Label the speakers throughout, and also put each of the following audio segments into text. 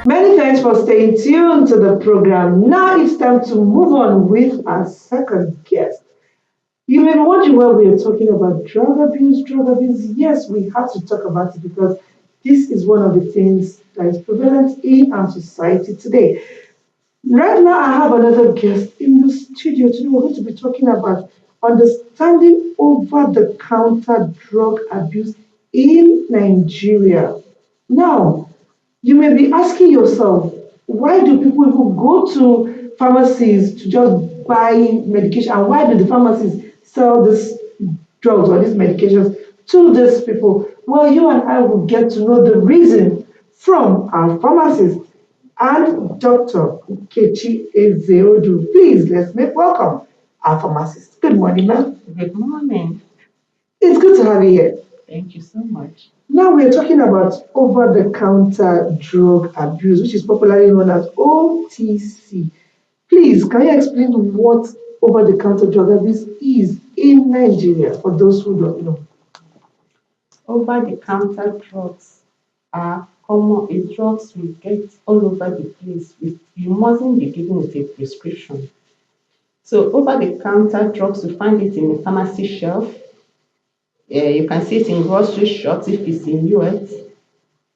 Speaker 1: Many thanks for staying tuned to the program. Now it's time to move on with our second guest. You may be wondering why we are talking about drug abuse. Drug abuse, yes, we have to talk about it because this is one of the things that is prevalent in our society today. Right now, I have another guest in the studio. Today, we're going to be talking about understanding over the counter drug abuse in Nigeria. Now, you may be asking yourself, why do people even go to pharmacies to just buy medication? And why do the pharmacies sell these drugs or these medications to these people? Well, you and I will get to know the reason from our pharmacist and Dr. Kechi Ezeodu. Please, let's make welcome our pharmacist. Good morning, ma'am.
Speaker 2: Good morning.
Speaker 1: It's good to have you here.
Speaker 2: Thank you so much.
Speaker 1: Now we're talking about over-the-counter drug abuse, which is popularly known as OTC. Please, can you explain what over-the-counter drug abuse is in Nigeria for those who don't know?
Speaker 2: Over the counter drugs are common is drugs we get all over the place. You mustn't be given with a prescription. So over the counter drugs, you find it in the pharmacy shelf. You can see it in grocery shops if it's in US.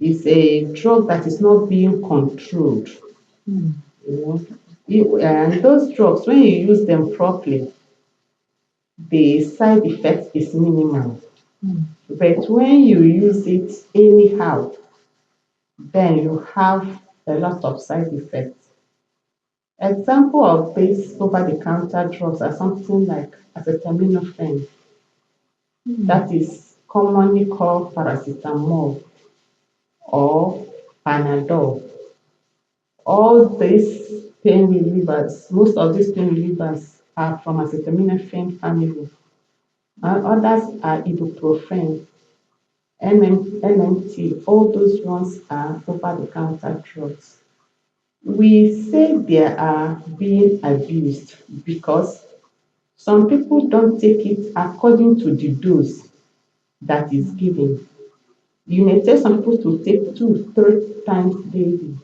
Speaker 2: It's a drug that is not being controlled. You know, and those drugs, when you use them properly, the side effect is minimal. But when you use it anyhow, then you have a lot of side effects. Example of these over-the-counter drugs are something like acetaminophen, that is commonly called paracetamol or Panadol. All these pain relievers, most of these pain relievers are from acetaminophen family, and others are ibuprofen, MMT, all those ones are over-the-counter drugs. We say they are being abused because some people don't take it according to the dose that is given. You may tell some people to take two, three times daily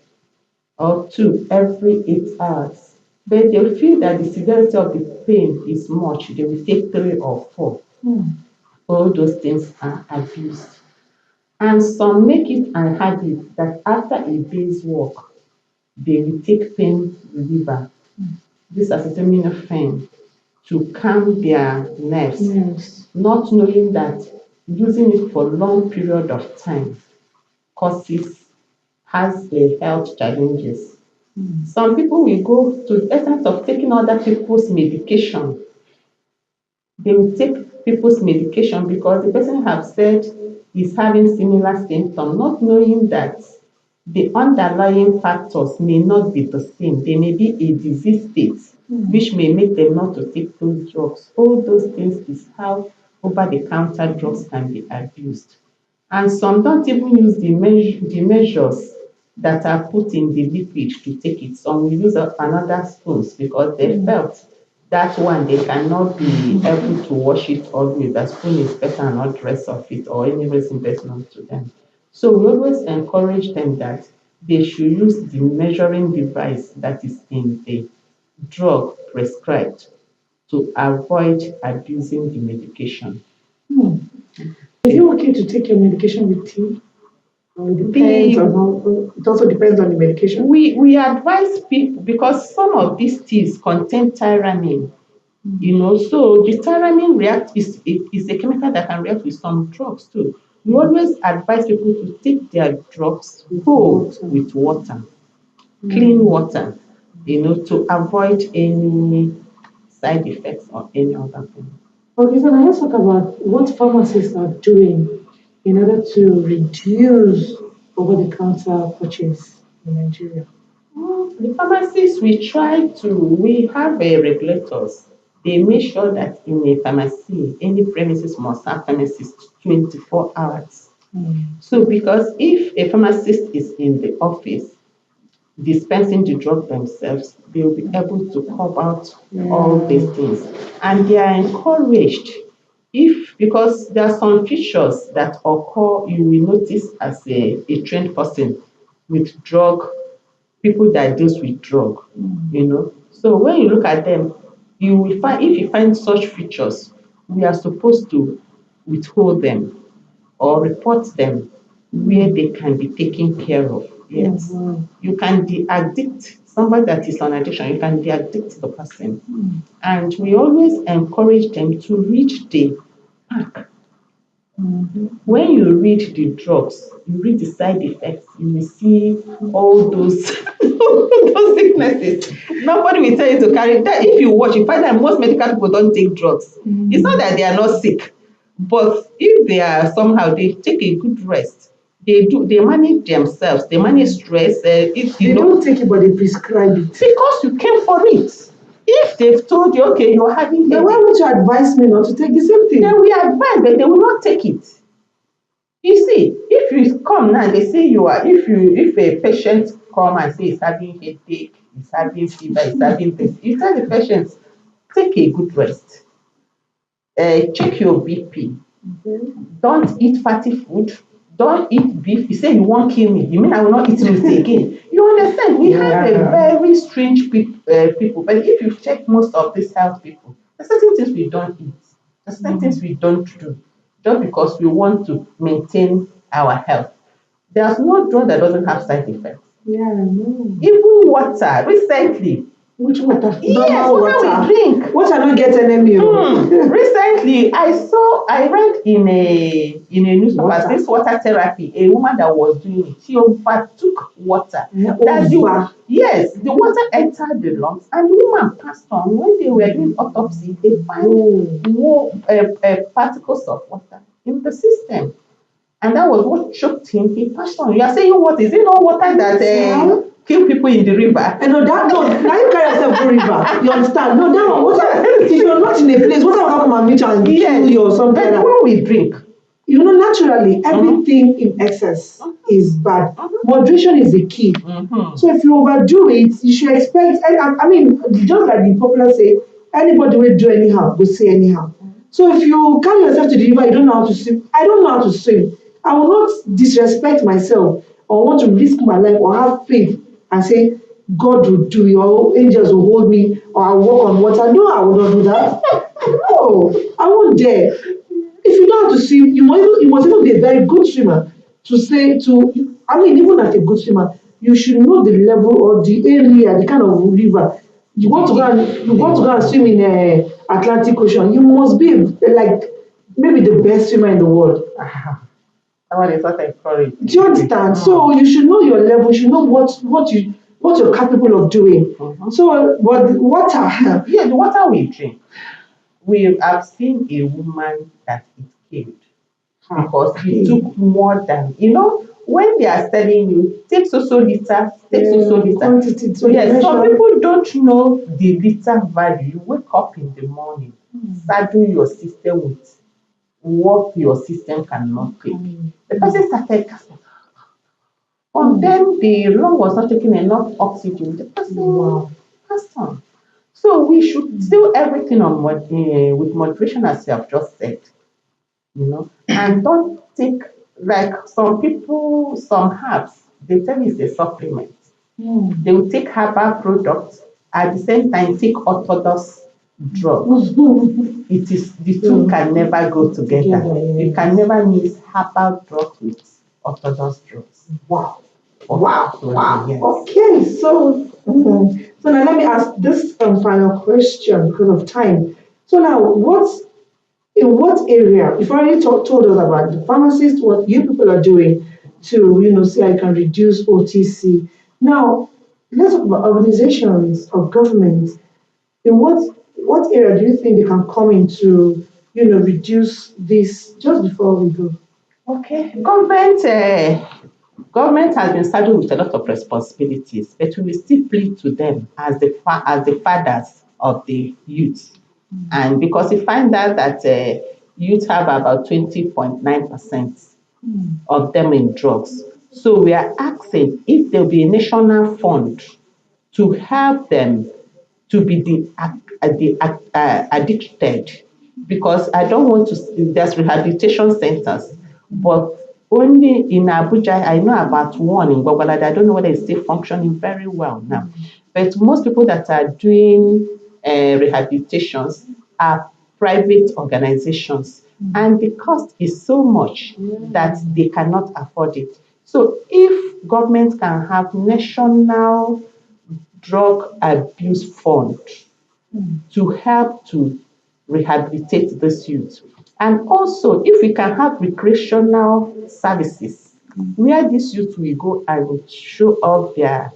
Speaker 2: or two every 8 hours. But they feel that the severity of the pain is much, they will take three or four. All those things are abused. And some make it a habit that after a day's work, they will take pain reliever, this acetaminophen, to calm their nerves,
Speaker 1: Yes.
Speaker 2: not knowing that using it for long period of time causes has a health challenges. Some people will go to the essence of taking other people's medication. They will take people's medication because the person have said is having similar symptoms, not knowing that the underlying factors may not be the same. They may be a disease state, which may make them not to take those drugs. All those things is how over-the-counter drugs can be abused. And some don't even use the measures that are put in the liquid to take it. Some will use another spoons because they felt that one they cannot be able to wash it always. The spoon is better and not the rest of it or any reason best known to them. So we always encourage them that they should use the measuring device that is in the drug prescribed to avoid abusing the medication.
Speaker 1: Hmm. Is it okay to take your medication with tea? Or it depends
Speaker 2: The
Speaker 1: on how, it also depends on the medication.
Speaker 2: we advise people because some of these teas contain tyramine, so the tyramine react is a chemical that can react with some drugs too. We always advise people to take their drugs whole with water, clean water, to avoid any side effects or any other thing.
Speaker 1: Okay, so now let's talk about what pharmacists are doing in order to reduce over-the-counter purchase in Nigeria.
Speaker 2: The pharmacists, we have regulators. They make sure that in a pharmacy, any premises must have pharmacist 24 hours. So, because if a pharmacist is in the office dispensing the drug themselves, they will be able to cover out all these things. And they are encouraged if because there are some features that occur, you will notice as a trained person with drug people that deals with drug, you know. So when you look at them, you will find if you find such features, we are supposed to withhold them or report them where they can be taken care of. Yes.
Speaker 1: Mhm.
Speaker 2: You can de-addict somebody that is on addiction, you can de-addict the person. And we always encourage them to read the pack. When you read the drugs, you read the side effects, you will see all those those sicknesses. Nobody will tell you to carry that. If you watch, you find that most medical people don't take drugs. It's not that they are not sick, but if they are somehow they take a good rest. They manage themselves, they manage stress. If
Speaker 1: They
Speaker 2: you know,
Speaker 1: don't take it, but they prescribe it.
Speaker 2: because you came for it. If they've told you, okay, you're having
Speaker 1: Then why
Speaker 2: headache,
Speaker 1: would you advise me not to take the same thing?
Speaker 2: then we advise, but they will not take it. You see, if you come now, they say you are, if a patient come and say he's having headache, he's having fever, he's having this, you tell the patient, take a good rest, check your BP, don't eat fatty food, don't eat beef. You say you won't kill me, you mean I will not eat meat again? You understand? We have a very strange people, but if you check most of these health people, there's certain things we don't eat, there's certain things we don't do, just because we want to maintain our health. There's no drug that doesn't have side effects.
Speaker 1: Yeah, no.
Speaker 2: Even water, recently,
Speaker 1: Which water?
Speaker 2: yes,
Speaker 1: Normal
Speaker 2: water we drink.
Speaker 1: Water not get enemy.
Speaker 2: Recently, I read in a newspaper
Speaker 1: Water.
Speaker 2: this water therapy. A woman that was doing it, she overtook water.
Speaker 1: Yeah,
Speaker 2: That
Speaker 1: over.
Speaker 2: yes, the water entered the lungs, and the woman passed on. When they were doing autopsy, they find particles of water in the system, and that was what choked him. He passed on. You are saying what? Is it not water that kill people in the river?
Speaker 1: And no, that no, now you carry yourself to river. You understand? No, that one, water, if you're not in a place, water will come and meet you and kill you or something like
Speaker 2: But
Speaker 1: that.
Speaker 2: when we drink,
Speaker 1: You know, naturally, everything in excess is bad. Moderation is the key. So if you overdo it, you should expect, I mean, just like the popular say, anybody will do anyhow, will say anyhow. So if you carry yourself to the river, you don't know how to swim. I don't know how to swim. I will not disrespect myself or want to risk my life or have faith and say, God will do it, or angels will hold me, or I'll walk on water. No, I will not do that. No, I won't dare. If you know how to swim, you must even be a very good swimmer to say to. I mean, even as a good swimmer, you should know the level or the area, the kind of river you want to go and swim in Atlantic Ocean. You must be like maybe the best swimmer in the world.
Speaker 2: that one is not encouraged.
Speaker 1: Do you understand? So you should know your level. You should know what you're capable of doing. So, but water.
Speaker 2: Yeah, the water we drink. We have seen a woman that is killed because it took more than when they are telling you take so liter, take so liter.
Speaker 1: Quantity to
Speaker 2: Yes, some
Speaker 1: measure.
Speaker 2: people don't know the liter value. You wake up in the morning, saddle your system with what your system cannot take. The person started gasping. But then the lung was not taking enough oxygen. The person passed on. So we should do everything with moderation, as you have just said, and don't take like some people, some herbs. They tell you it's a supplement. They will take herbal products at the same time take orthodox drugs. It is the two can never go together. You can never mix herbal drugs with orthodox drugs.
Speaker 1: Wow.
Speaker 2: Yes.
Speaker 1: Okay, so now let me ask this final question because of time. So now, in what area? You've already told us about the pharmacist, what you people are doing to see how you can reduce OTC. Now, let's talk about organizations of government. In what area do you think they can come in to reduce this? Just before we go.
Speaker 2: Okay, government has been saddled with a lot of responsibilities, but we will still plead to them as the fathers of the youth. And because we find out that youth have about 20.9% of them in drugs. So we are asking if there will be a national fund to help them to be addicted, because I don't want to. There's rehabilitation centers, but Only in Abuja, I know about one in Gwagwalada. I don't know whether it's still functioning very well now. But most people that are doing rehabilitations are private organizations, and the cost is so much that they cannot afford it. So if government can have national drug abuse fund to help to rehabilitate this youth. And also, if we can have recreational services where these youth will go and show off their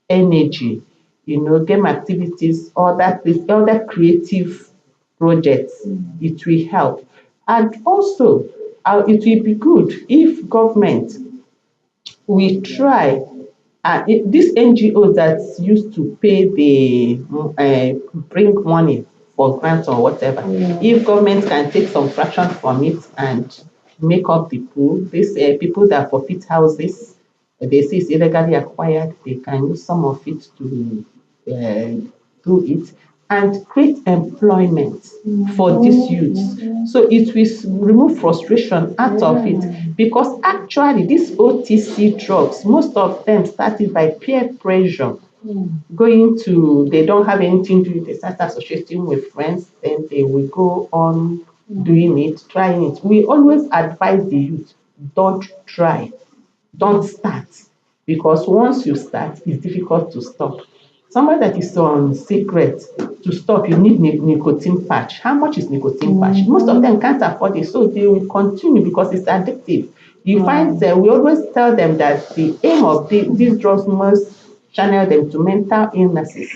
Speaker 2: energy, game activities, other creative projects, it will help. And also, it will be good if government we try these NGOs that used to pay the bring money for grants or whatever, if government can take some fraction from it and make up the pool, these people that forfeit houses, they say it's illegally acquired, they can use some of it to do it and create employment for these youths. So it will remove frustration out of it because actually these OTC drugs, most of them started by peer pressure. Going to, they don't have anything to do, they start associating with friends, then they will go on doing it, trying it. We always advise the youth, don't try, don't start, because once you start, it's difficult to stop. Somebody that is on secret, to stop, you need nicotine patch. How much is nicotine patch? Most of them can't afford it, so they will continue because it's addictive. You find that we always tell them that the aim of these drugs must channel them to mental illnesses.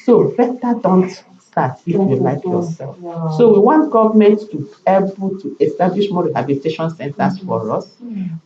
Speaker 2: So better don't start if you like yourself. So we want government to be able to establish more rehabilitation centers for us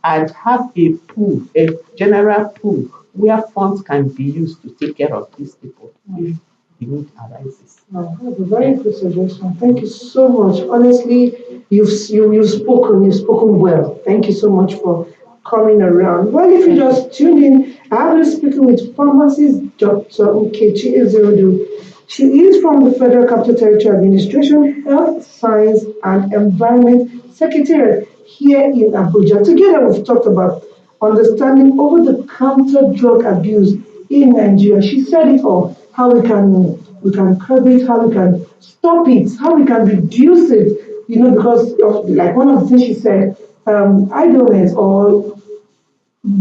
Speaker 2: and have a pool, a general pool where funds can be used to take care of these people if the need arises.
Speaker 1: That's a very good suggestion. Thank you so much. Honestly, you've spoken well. Thank you so much for coming around. Well, if you just tune in, I've been speaking with pharmacist Dr. Ukechi Ezeodu. She is from the Federal Capital Territory Administration, Health, Science and Environment Secretariat here in Abuja. Together, we've talked about understanding over-the-counter drug abuse in Nigeria. She said it all, how we can curb it, how we can stop it, how we can reduce it, because of, like one of the things she said, idleness or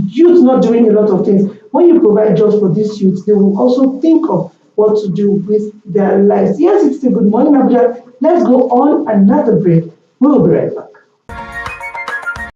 Speaker 1: youth not doing a lot of things. When you provide jobs for these youths, they will also think of what to do with their lives. Yes, it's a good morning, Abuja. Let's go on another break. We'll be right back.